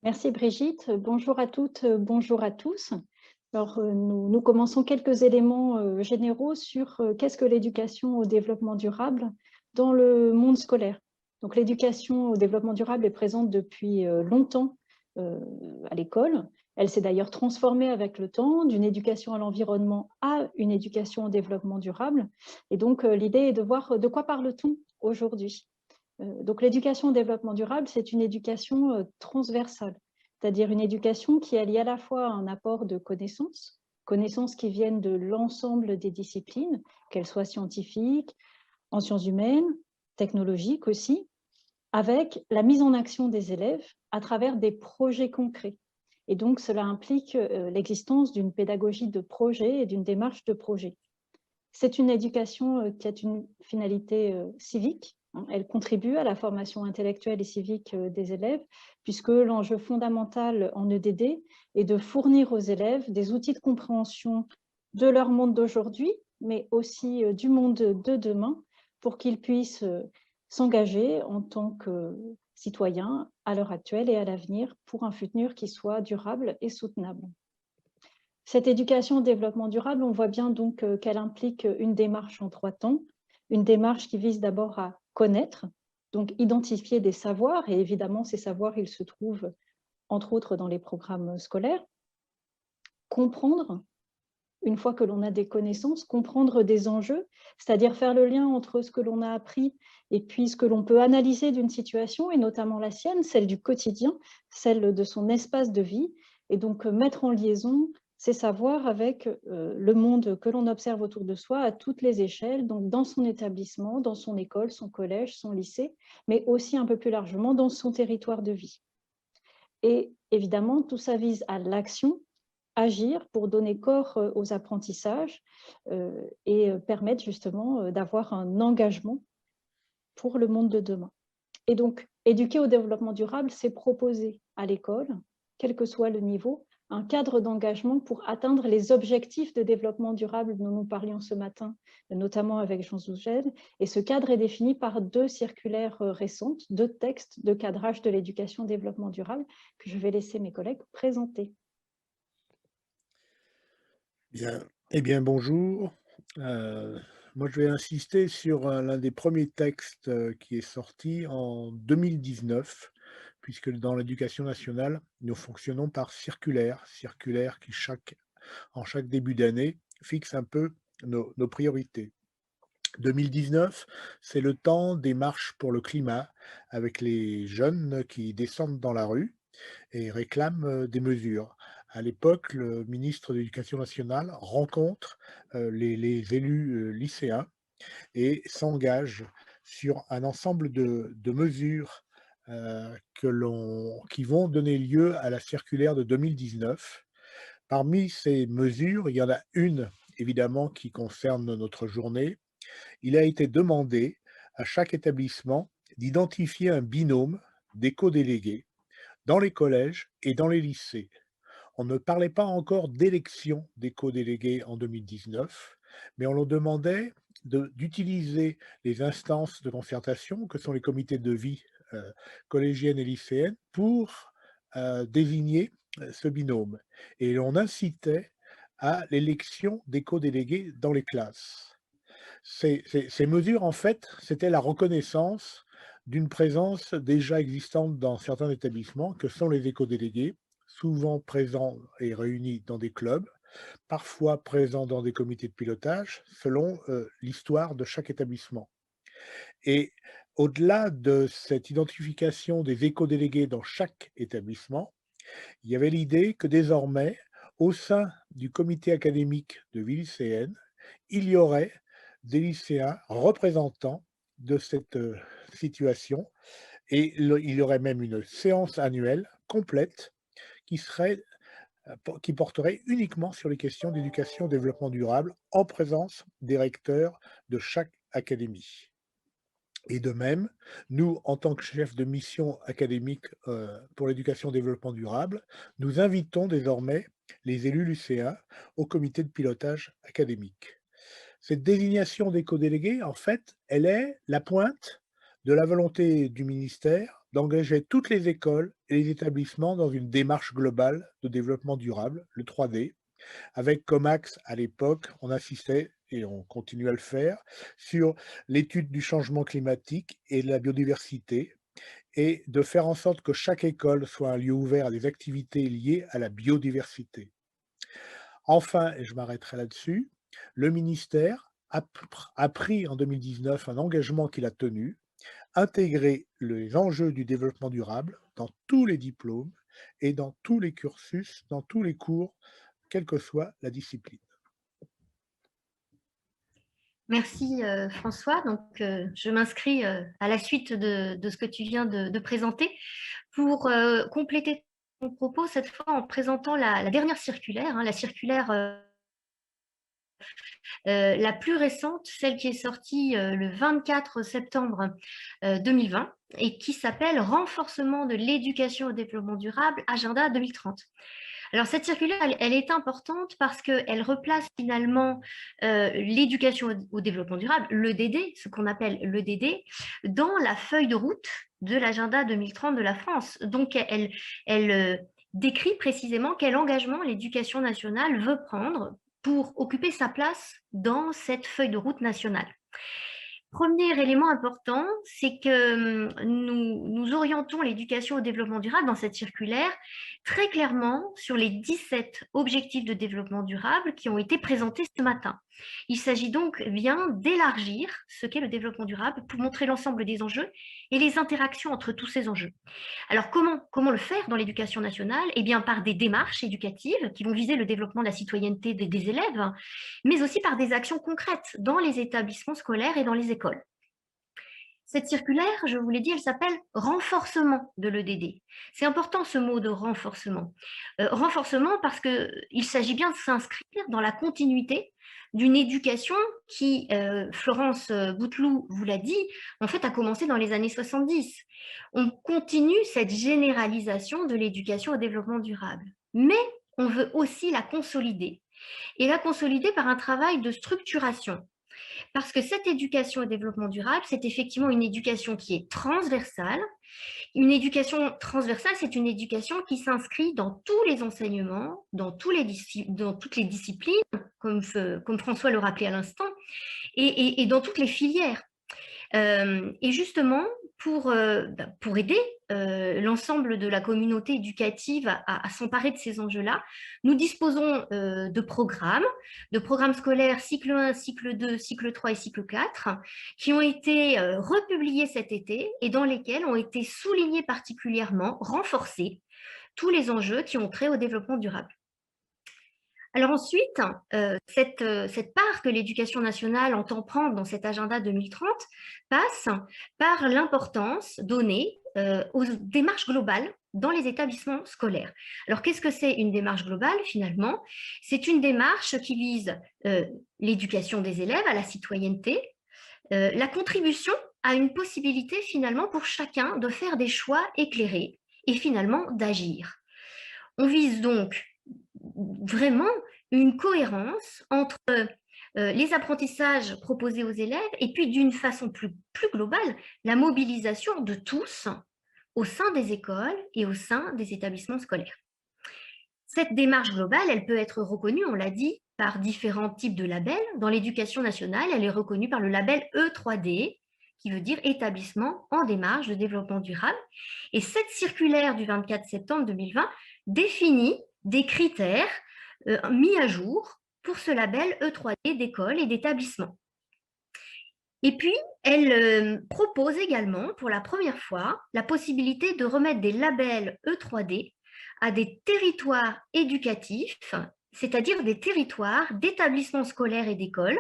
Merci Brigitte. Bonjour à toutes, bonjour à tous. Alors, nous commençons quelques éléments généraux sur qu'est-ce que l'éducation au développement durable dans le monde scolaire. Donc, l'éducation au développement durable est présente depuis longtemps euh, à l'école. Elle s'est d'ailleurs transformée avec le temps d'une éducation à l'environnement à une éducation au développement durable. Et donc, l'idée est de voir de quoi parle-t-on aujourd'hui. Donc l'éducation au développement durable, c'est une éducation transversale, c'est-à-dire une éducation qui allie à la fois un apport de connaissances, connaissances qui viennent de l'ensemble des disciplines, qu'elles soient scientifiques, en sciences humaines, technologiques aussi, avec la mise en action des élèves à travers des projets concrets. Et donc cela implique l'existence d'une pédagogie de projet et d'une démarche de projet. C'est une éducation qui a une finalité civique. Elle contribue à la formation intellectuelle et civique des élèves, puisque l'enjeu fondamental en EDD est de fournir aux élèves des outils de compréhension de leur monde d'aujourd'hui, mais aussi du monde de demain, pour qu'ils puissent s'engager en tant que citoyens à l'heure actuelle et à l'avenir pour un futur qui soit durable et soutenable. Cette éducation au développement durable, on voit bien donc qu'elle implique une démarche en 3 temps. Une démarche qui vise d'abord à connaître, donc identifier des savoirs, et évidemment ces savoirs, ils se trouvent entre autres dans les programmes scolaires. Comprendre, une fois que l'on a des connaissances, comprendre des enjeux, c'est-à-dire faire le lien entre ce que l'on a appris et puis ce que l'on peut analyser d'une situation, et notamment la sienne, celle du quotidien, celle de son espace de vie, et donc mettre en liaison ces savoirs avec le monde que l'on observe autour de soi à toutes les échelles, donc dans son établissement, dans son école, son collège, son lycée, mais aussi un peu plus largement dans son territoire de vie. Et évidemment, tout ça vise à l'action, agir pour donner corps aux apprentissages et permettre justement d'avoir un engagement pour le monde de demain. Et donc, éduquer au développement durable, c'est proposer à l'école, quel que soit le niveau, un cadre d'engagement pour atteindre les objectifs de développement durable dont nous parlions ce matin, notamment avec Jean Zougel. Et ce cadre est défini par 2 circulaires récentes, 2 textes de cadrage de l'éducation au développement durable que je vais laisser mes collègues présenter. Bien, eh bien bonjour. Moi je vais insister sur l'un des premiers textes, qui est sorti en 2019, puisque dans l'éducation nationale, nous fonctionnons par circulaire, circulaire qui en chaque début d'année fixe un peu nos priorités. 2019, c'est le temps des marches pour le climat, avec les jeunes qui descendent dans la rue et réclame, des mesures. À l'époque, le ministre de l'Éducation nationale rencontre, les élus, lycéens et s'engage sur un ensemble de mesures, qui vont donner lieu à la circulaire de 2019. Parmi ces mesures, il y en a une, évidemment, qui concerne notre journée. Il a été demandé à chaque établissement d'identifier un binôme d'éco-délégués dans les collèges et dans les lycées. On ne parlait pas encore d'élection d'éco-délégués en 2019, mais on leur demandait d'utiliser les instances de concertation que sont les comités de vie collégiennes et lycéennes pour désigner ce binôme. Et on incitait à l'élection d'éco-délégués dans les classes. Ces mesures, en fait, c'était la reconnaissance d'une présence déjà existante dans certains établissements, que sont les éco-délégués, souvent présents et réunis dans des clubs, parfois présents dans des comités de pilotage, selon l'histoire de chaque établissement. Et au-delà de cette identification des éco-délégués dans chaque établissement, il y avait l'idée que désormais, au sein du comité académique de vie lycéenne, il y aurait des lycéens représentants de cette situation et il y aurait même une séance annuelle complète qui serait, qui porterait uniquement sur les questions d'éducation et développement durable en présence des recteurs de chaque académie. Et de même, nous, en tant que chefs de mission académique, pour l'éducation et développement durable, nous invitons désormais les élus lycéens au comité de pilotage académique. Cette désignation d'éco-délégués, en fait, elle est la pointe de la volonté du ministère d'engager toutes les écoles et les établissements dans une démarche globale de développement durable, le 3D, avec comme axe à l'époque, on insistait et on continue à le faire, sur l'étude du changement climatique et de la biodiversité, et de faire en sorte que chaque école soit un lieu ouvert à des activités liées à la biodiversité. Enfin, et je m'arrêterai là-dessus, le ministère a pris en 2019 un engagement qu'il a tenu, intégrer les enjeux du développement durable dans tous les diplômes et dans tous les cursus, dans tous les cours, quelle que soit la discipline. Merci François. Donc, je m'inscris à la suite de ce que tu viens de présenter pour compléter ton propos, cette fois en présentant la dernière circulaire, hein, la circulaire la plus récente, celle qui est sortie le 24 septembre 2020 et qui s'appelle « Renforcement de l'éducation au développement durable, agenda 2030 ». Alors, cette circulaire, elle est importante parce qu'elle replace finalement l'éducation au développement durable, l'EDD, ce qu'on appelle l'EDD, dans la feuille de route de l'agenda 2030 de la France. Donc, elle décrit précisément quel engagement l'éducation nationale veut prendre pour occuper sa place dans cette feuille de route nationale. Premier élément important, c'est que nous orientons l'éducation au développement durable dans cette circulaire très clairement sur les 17 objectifs de développement durable qui ont été présentés ce matin. Il s'agit donc bien d'élargir ce qu'est le développement durable pour montrer l'ensemble des enjeux et les interactions entre tous ces enjeux. Alors, comment le faire dans l'éducation nationale? Eh bien, par des démarches éducatives qui vont viser le développement de la citoyenneté des élèves, mais aussi par des actions concrètes dans les établissements scolaires et dans les écoles. Cette circulaire, je vous l'ai dit, elle s'appelle « renforcement de l'EDD ». C'est important ce mot de renforcement. Renforcement parce qu'il s'agit bien de s'inscrire dans la continuité d'une éducation qui, Florence Bouteloup vous l'a dit, en fait a commencé dans les années 70. On continue cette généralisation de l'éducation au développement durable, mais on veut aussi la consolider. Et la consolider par un travail de structuration. Parce que cette éducation au développement durable, c'est effectivement une éducation qui est transversale. Une éducation transversale, c'est une éducation qui s'inscrit dans tous les enseignements, dans toutes les disciplines, comme François le rappelait à l'instant, et dans toutes les filières. Et justement, pour aider l'ensemble de la communauté éducative à s'emparer de ces enjeux-là, nous disposons de programmes scolaires cycle 1, cycle 2, cycle 3 et cycle 4, qui ont été republiés cet été et dans lesquels ont été soulignés particulièrement, renforcés, tous les enjeux qui ont trait au développement durable. Alors ensuite, cette part que l'éducation nationale entend prendre dans cet agenda 2030 passe par l'importance donnée aux démarches globales dans les établissements scolaires. Alors qu'est-ce que c'est une démarche globale finalement? C'est une démarche qui vise l'éducation des élèves à la citoyenneté, la contribution à une possibilité finalement pour chacun de faire des choix éclairés et finalement d'agir. On vise donc vraiment une cohérence entre les apprentissages proposés aux élèves et puis d'une façon plus globale, la mobilisation de tous au sein des écoles et au sein des établissements scolaires. Cette démarche globale, elle peut être reconnue, on l'a dit, par différents types de labels. Dans l'éducation nationale, elle est reconnue par le label E3D, qui veut dire établissement en démarche de développement durable. Et cette circulaire du 24 septembre 2020 définit des critères mis à jour pour ce label E3D d'école et d'établissement. Et puis, elle propose également, pour la première fois, la possibilité de remettre des labels E3D à des territoires éducatifs, c'est-à-dire des territoires d'établissements scolaires et d'écoles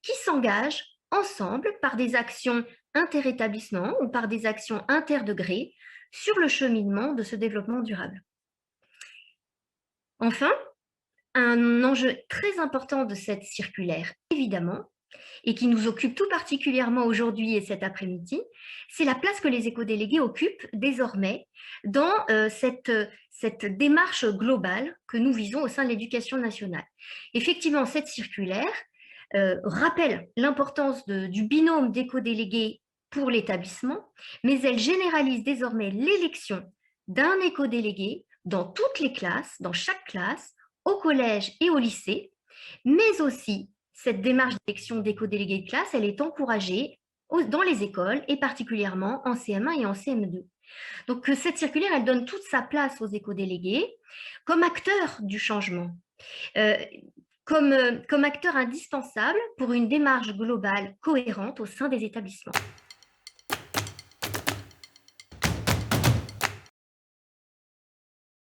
qui s'engagent ensemble par des actions interétablissements ou par des actions interdegrés sur le cheminement de ce développement durable. Enfin, un enjeu très important de cette circulaire, évidemment, et qui nous occupe tout particulièrement aujourd'hui et cet après-midi, c'est la place que les éco-délégués occupent désormais dans cette démarche globale que nous visons au sein de l'éducation nationale. Effectivement, cette circulaire rappelle l'importance du binôme d'éco-délégués pour l'établissement, mais elle généralise désormais l'élection d'un éco-délégué dans toutes les classes, dans chaque classe, au collège et au lycée, mais aussi cette démarche d'élection d'éco-délégués de classe, elle est encouragée dans les écoles et particulièrement en CM1 et en CM2. Donc cette circulaire, elle donne toute sa place aux éco-délégués comme acteurs du changement, comme acteurs indispensables pour une démarche globale cohérente au sein des établissements.